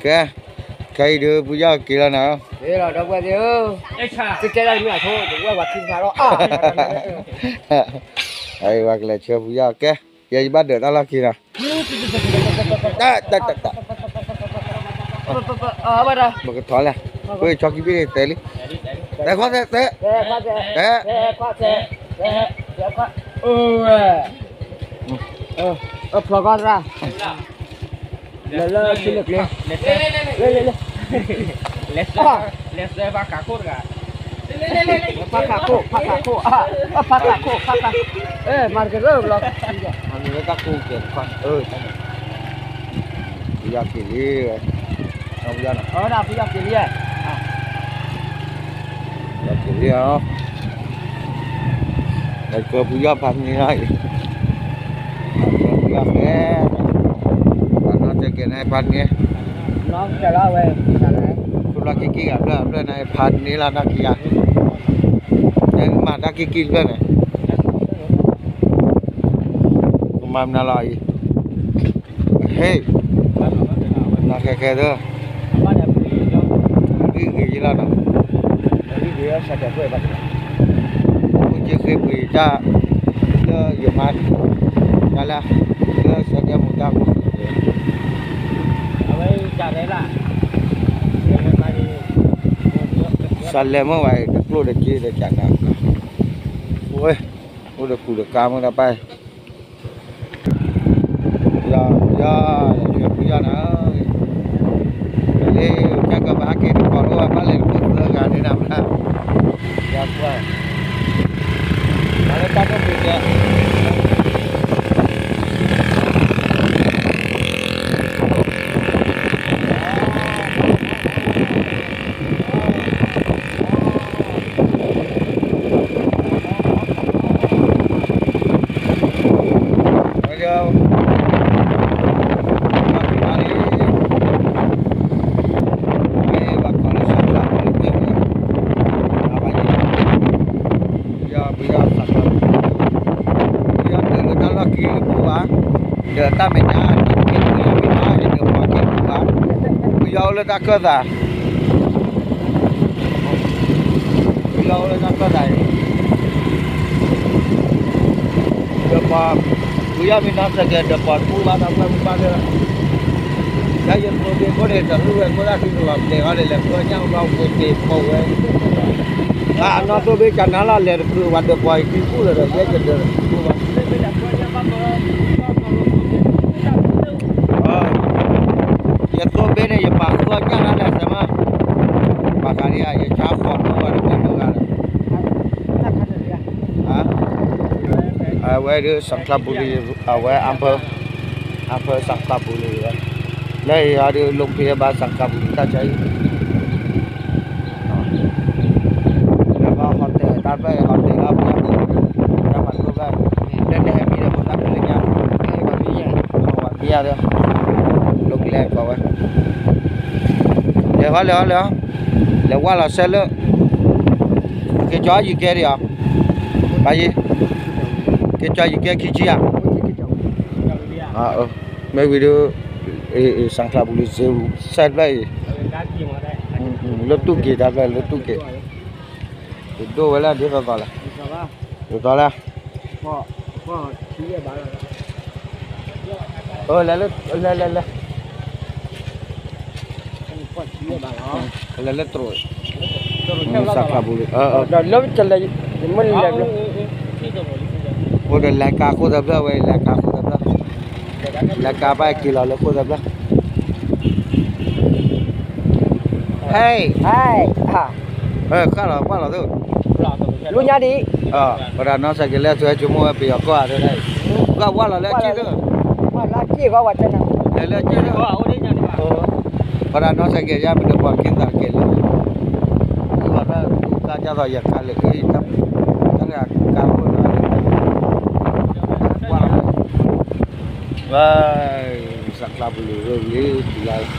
cái cây đưa bây giờ kia là nào thế là đâu quay đi cái đây mới là thôi đừng quay quạt chim sao đó đây hoặc là chưa bây giờ cái giờ bắt được tao là kia nào đã bắt đầu một cái thoại là bây cho cái biết tê đi để khoát thế thế phở con ra lên xin lực lên lên let's va cả cốt cả phá cả cổ ê mà cái rơm lắm anh nhớ các cô kiện con bây giờ kỷ lý rồi không bây giờ nào nào bây giờ kỷ lý à giờ kỷ lý không đây cơ bây giờ bằng như này bây giờ nghe bạn nó sẽ kiện hai phần nghe nó sẽ lo vềคุณรักกี่กันด้วยในพันนี้ละนักกีฬาเนี่ยมานักกินด้วยเนี่ยมาหน้าลอยเฮ้ยนักแค่เด้อนี่คือยี่ละนะนี่คือสัตว์ด้วยบ้างคุณจะเคยไปจ้าเลืออยู่มาจ้าละเลือสัตว์มุดาเอาไว้จ่าได้ละSaleh mau vậy, các lô được chi để chẳng nào. Ôi, ôi được củ được cam không đã bay. Giờ bây giờ nó đi chắc các bác kia còn đâu bắt lên cũng được gà đi nằm ra. Giờ qua. Nó tắt nó bị kẹt. Giờ ta mình đã kiến bây giờ mình nói được mọi kiến thức lắm bây giờ là ta cơ giả bây giờ là ta cơ giả được mà bây giờ mình nói sẽ được còn khu ba năm ba nữa cái dân tôi biết có thể là lưu có ra khi làm để họ để làm cho nhau vào một kịp màu ấy nó tôi biết chẳng nó là cứ hoạt được vài cái khu là được cái chuyện được ya to bene ya pa ko nya na la sama pakaria ya cha ko no wa de no ga ha we de Sangklabuli we amper Sangklabuli đây ada lumpia ba Sangklabuli ta chai ba hotel ta ba hotel la ba ta ma ko ba den de mi de ba ta le nya ba bia de lúc lẹ vào ấy lẹ qua là xe lỡ cái chó gì kia đi à bà gì cái chó gì kia kia chi à mấy video Sangklabuli xe đây lớp tu kia đã về lớp tu kia đồ vậy là đi vào là được đó là lên lên terus Sangklabuli lớp chân đây mình là udah leka aku dah belah weh leka aku dah belah leka apa kilo aku dah belah hey kalau apa tu lu nhà đi pada nó sẽ cái lẽ tôi cuma biar kau ada đây kau wala lẽ chi tu wala chi kau wajar nak lẽ chi tu pada nó sẽ cái gì mình được kita cái lẽ kalau ada kaca tu ya kali kita tengah kamu Wah, Sangklabuli really like.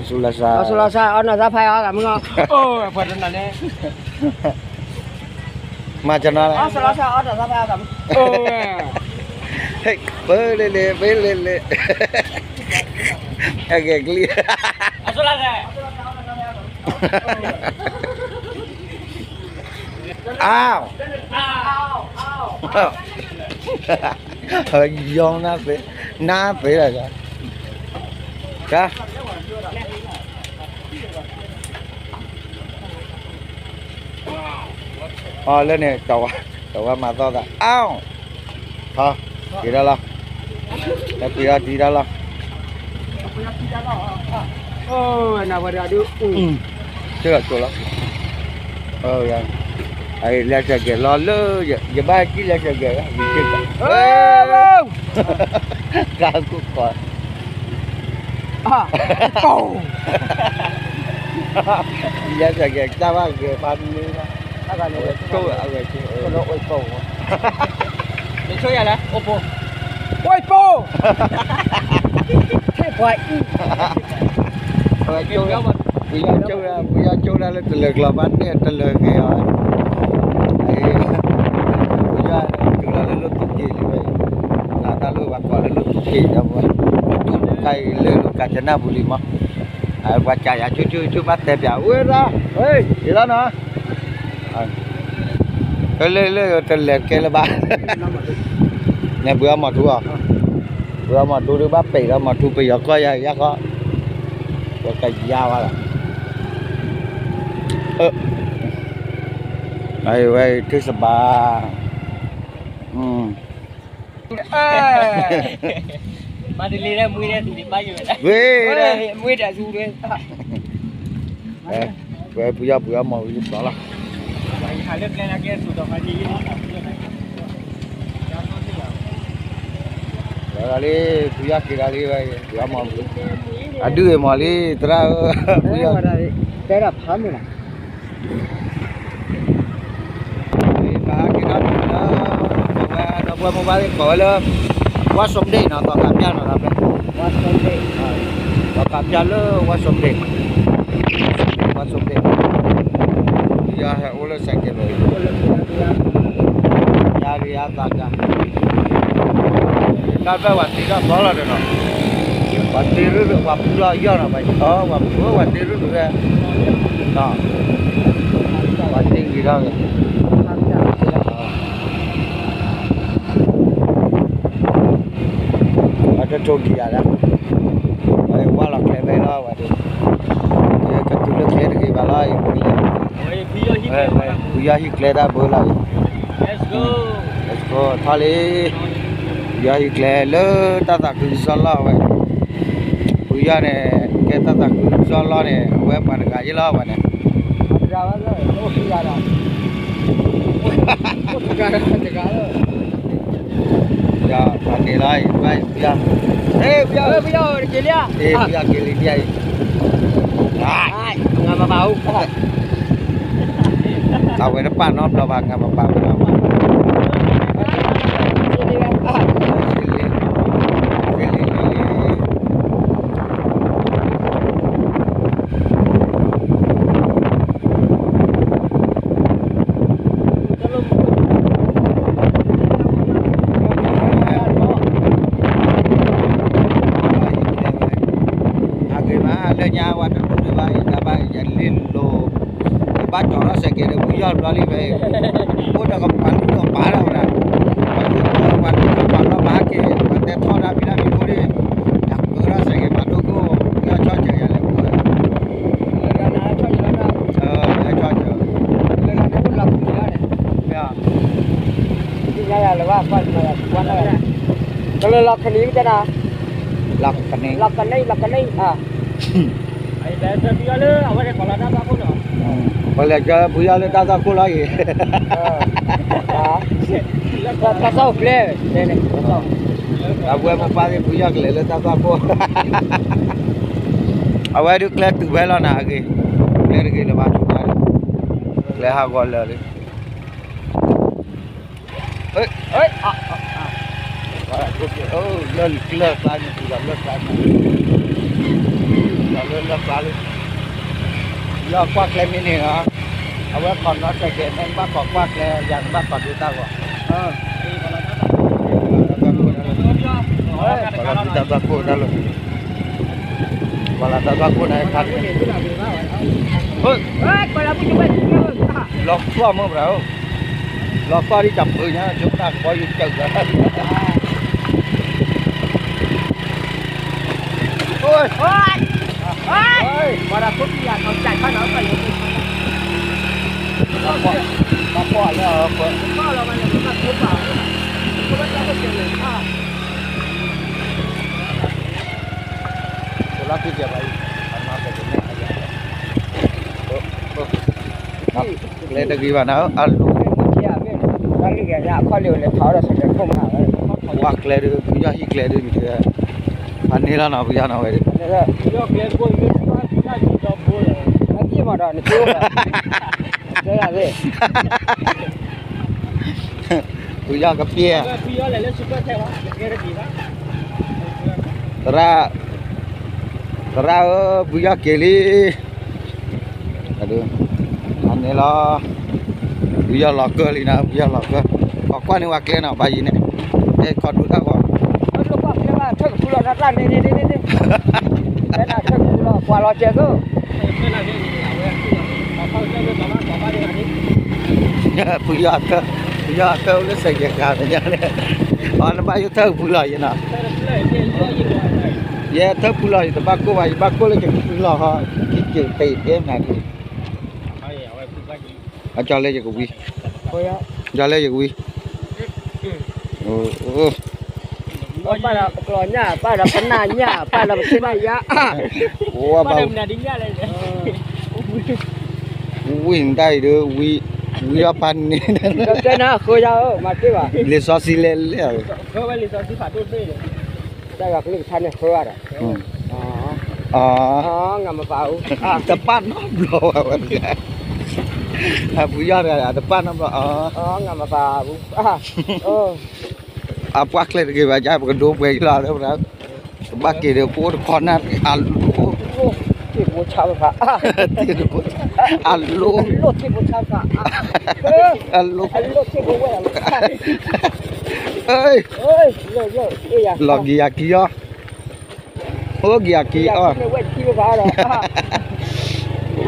Sulasa, ono ra phai ở cảm ơn. Phần này. Mà cho nó là. Sulasa, ono ra phai cảm. Hey, bơi lên. Agak geli. Asulah deh. Ao. Ao. Dòng na phải là sao? Cả. Lên nè, cậu mà to ra. Ao. Hả? Đi ra lo. Đi ra lo. Nak beradu. Chưa chỗ lắm. Dạ. Ai là cái lo lơ, giờ ba chỉ là cái gì chứ cả. Không. Ra cũng còn. Cầu. Giờ cái ta ba cái ban như đó. Agak ni. Câu ở người chứ. Kalau oi cầu. Ni cuy lah. Oppo. Oi po. Thế vậy. Rồi châu bây giờ châu ra lên từ lực là bán này từ lực cái rồi. Bây giờ từ là lên lúc gì vậy? Là ta lưu bạc quả lên lúc gì đâu vậy? Chút cây lên lúc cả chân nào bùi mà. Và chạy à chú bắt tép à? Ui ra, ê, gì đó nữa? Cái lên từ lực cái là ba. Nhà bữa mà thu à? Bữa mà thu được bắp bể ra mà thu bây giờ coi vậy có. Cái dao à? Đây thứ ba. Mà đi lên mũi lên thì bao nhiêu vậy? Về mũi đã du lên. Về bữa mà giúp đó là. Hai lớp lên là kia sụt đầu cái gì? Đó đi bữa kia đi vậy bữa mà. Aduh mà đi tra bữa. Cái là phán rồi. Nó qua một cái gọi là qua sông đi nó tao cảm giác nó làm đấy. Qua sông đi. Tao cảm giác là qua sông đi. Qua sông đi. Ya ulah sakit rồi. Ya ta cả. Ta phải hoàn tiền đó là được rồi. Hoàn tiền được hoàn pula ya là vậy. Hoàn tiền được rồi. Đó. Hoàn tiền gì đó. Ada coki ada. Ay wala klebe la wadi. Ye katulu klebe ke balai. Buya hi kleda bola. Let's go. Let's go. Thali. Buya hi klele tata kusala wai. Buya ne ke tata kusala ne we pan ga yila wa ne. Jawa lo, no sigara. Sigara. Ya, pakai lai, baik, biar. Bây giờ đi kia. Biar kili dia. Hai, nggak mau bau. Tahu depan non, dah nggak apa-apa. Ba cho nó sẽ kể được bây giờ đó đi về, cô đã gặp bạn cũng có bá đâu nè, bạn cũng có nó bá kia, bạn té thò ra bị làm gì cô đi, đặt cửa ra sẽ kể bạn đâu cô, giờ cho chạy ra lại cô, cho chờ, Kalau lock ni macam mana? lọc cái này, Ai dah dia le, awak dah kalau dah apa dah. boleh je bây giờ ta cô lại, Pasal clear, ni. aku mau pakai bây giờ lấy ta cô, awak được lấy từ bé lo nè kì, lấy cái là bao nhiêu cái, lấy hai gọi là đi, lên lên lại như là lên lại do quạt lên này hả? Awak còn nó sẽ kẹt nên bác có quạt lên, dàn bác còn đưa tao rồi. Kalau kita takut dah lu. và là tao con này phát ơi coi là cũng chụp lọt qua mưa rồi lọt qua đi chậm thôi nhá chúng ta coi như chừng rồi ôi ôi mà là phút là nó chạy phát nó phải nó qua là mà là chúng ta phút vào không có cái chuyện này là cái gì vậy lên được gì mà nó ăn cái cái nhà kho liều này tháo ra sẽ không hả hoặc lên được bây giờ hít lên được như thế anh đi là nào bây giờ nào vậy gì mà đó nó tiêu rồi đây là gì bây giờ cái pia này lên super theo cái gì đó ra bây giờ kể đi aduh anh ấy lo bây giờ lọt cơ đi nào bây giờ lọt cơ có quan hệ hoặc nào bài gì này đây còn đúng không lúc qua cái là thằng phụ lọ ra đây đây là thằng phụ lọ qua lọ chơi cơ bây giờ thơ nó xây dựng cả thế này nó bao nhiêu thơ phụ lọ vậy nào yeah thơ phụ lọ thì ba cô lấy cái phụ lọ họ cái chữ tì em này cho lên cho quý cho lên cho quý ba là cỏ nhá ba là phấn nà nhá ba là thế này nhá ba là mình đi nhá này quý đây đưa quý ở pan này cái nào khơi ra mà cái bà lấy xóa xí lên khơi lấy xóa xí phải tốt đây đây là cái thân này khơi à ngầm vào depan no bây giờ là depan nó ngầm vào apa kalian ke baca bukan dua bulan lah dah baki dia pun konan alu tipu chapa alu tipu chapa alu tipu wa ơi yo lagi aki yo oh aki oh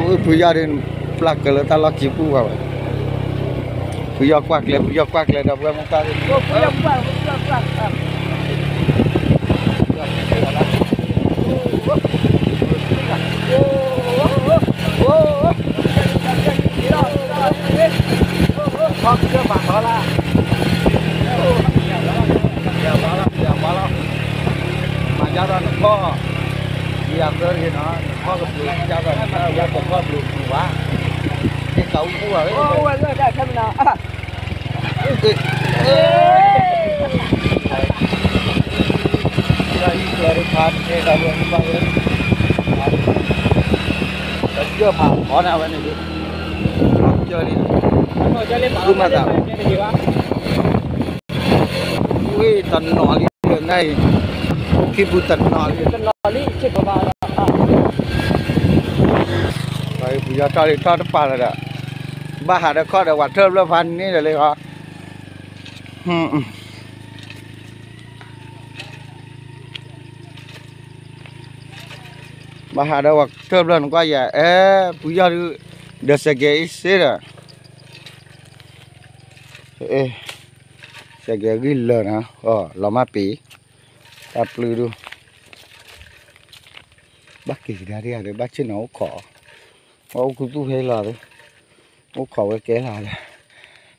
ôi bây giờ đến plak kalau ta lagi pu apa bây giờ quạt lên đâu em ta mà giao ra nó đi ăn tới thì nó có cái bự giao ra nó giao còn có bự quá cái cậu cũng rồi đây xem nào dari pan ni dah berapa ya? Kerja apa nak buat ni? Kerja ni. Rumah tak? Wih, tanah ni ngay. Kibu tanah ni cik bawa. Baik, punya tali tak depan ada. Bahar ada kau ada water lah pan ni dah leh. Mà hà đâu hoặc thơm lần qua giờ bây giờ được sẽ ghé xí rồi sẽ ghé ghi lần hả là má pí tập lư đu bác kỳ ra đi để bác trên nấu cỏ ô cũng tu hay là đấy nấu cỏ cái kế là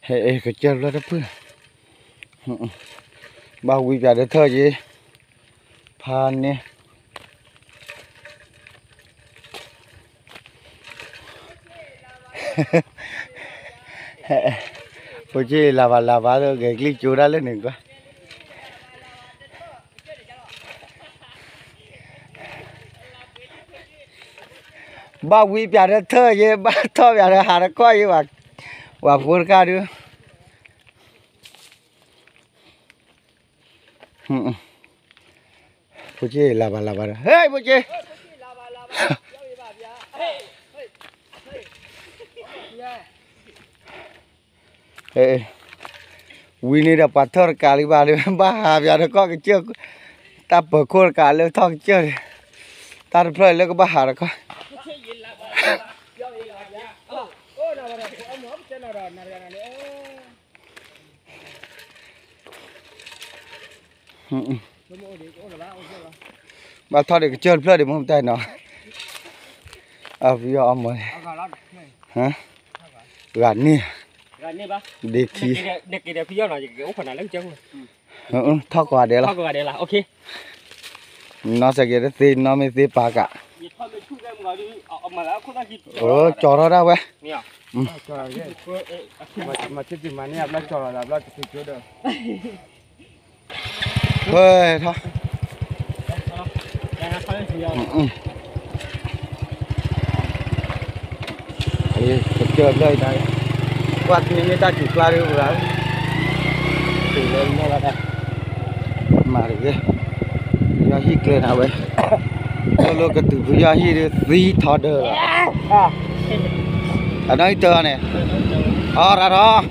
cái chân nó đắp phương bao quý cả để thơ gì phan nè Ôi chứ là bà rồi cái clip chú đã lên đừng quá ba quý bia đó thơ chứ ba thơ bia đó hà nó coi như bà phun ca đưa Ôi chứ là bà rồi hey ôi chứ Winnie đã bắt thở cả đi bà đi ba hà giờ nó có cái chiếc ta bờ khôn cả lưỡi thong chưa ta ta được rồi lấy cái bà hà rồi coi bà thôi để chơi rồi để không tay nó à vì ông mà hả gắn nè để khi thao quả để là ok nó sẽ cái gì nó mới gì bà cả cho nó ra vậy mà chết gì mà nè nó cho là nó chỉ chưa được thôi thôi chơi đây đây quạt người ta chỉ qua đi rồi từ lên nó là đây mà cái giờ hít lên nào vậy lo cái từ bây giờ hít gì thọt được ở đây tơ này ra đó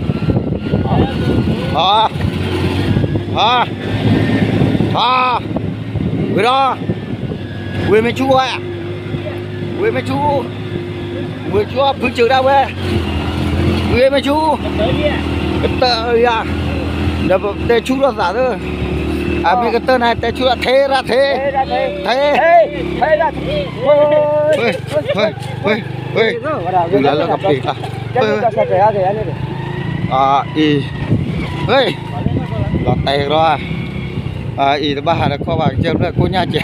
vừa đó vừa mấy chú à vừa mấy chú vừa chú cứ chữ đâu vậy vừa mấy chú cái tơ à đập để chú nó giả thôi à vì cái tơ này để chú là thế ra thế ra là nó gặp gì à ý ơi lọt tay rồi à ý ba hà là kho bạc chơi nữa cô nha chị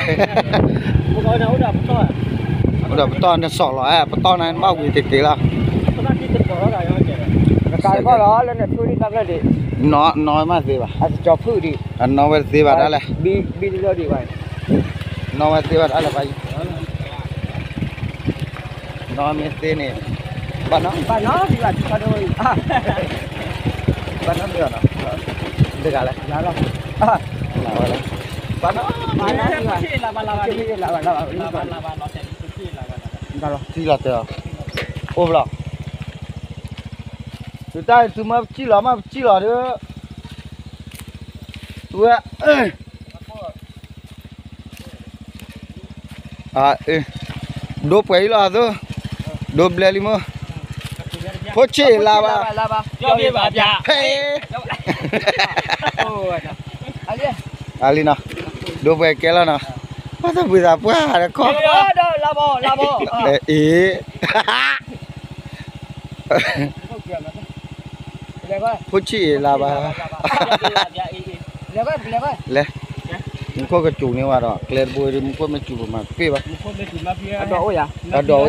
udah beton sọ rồi beton này bao nhiêu tỷ là cái có đó lên là phu đi tao lên đi nó nói mà gì bà cho phu đi anh nói về gì bà đó là bi đi rồi đi vậy nói về gì bà đó là vậy nói về gì này bà nó thì là cho đôi bà nó được nào được à lại là rồi bà nó chỉ là từ ôm là từ tay từ mà chỉ là nữa tụi à đốp ấy là thôi đốp lên đi mà phố chỉ là bà cho đi bà già Ali nào đốp về kia là nào sao bây giờ quá là con là bò ý phố chỉ là bà lẹ mình có cái chủ này mà đó clear boy mình có mấy chủ mà phê bà đổ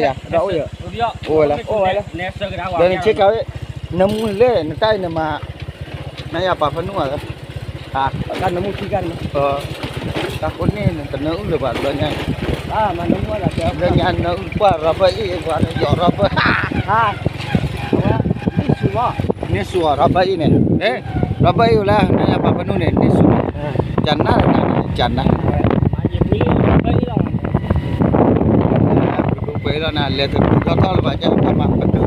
ya ôi là đây chiếc cái nấm lên nó tay này mà này apa phân nữa à kan nemu ikan takut nih tenau udah pak banyak mà nemu là kêu banyak nau pak rabai pak jor rabai ini suara rabai ini rabai lah nanya apa penuh nih ini suara jannah vậy là nè lệ thực có to là vậy chứ mà betul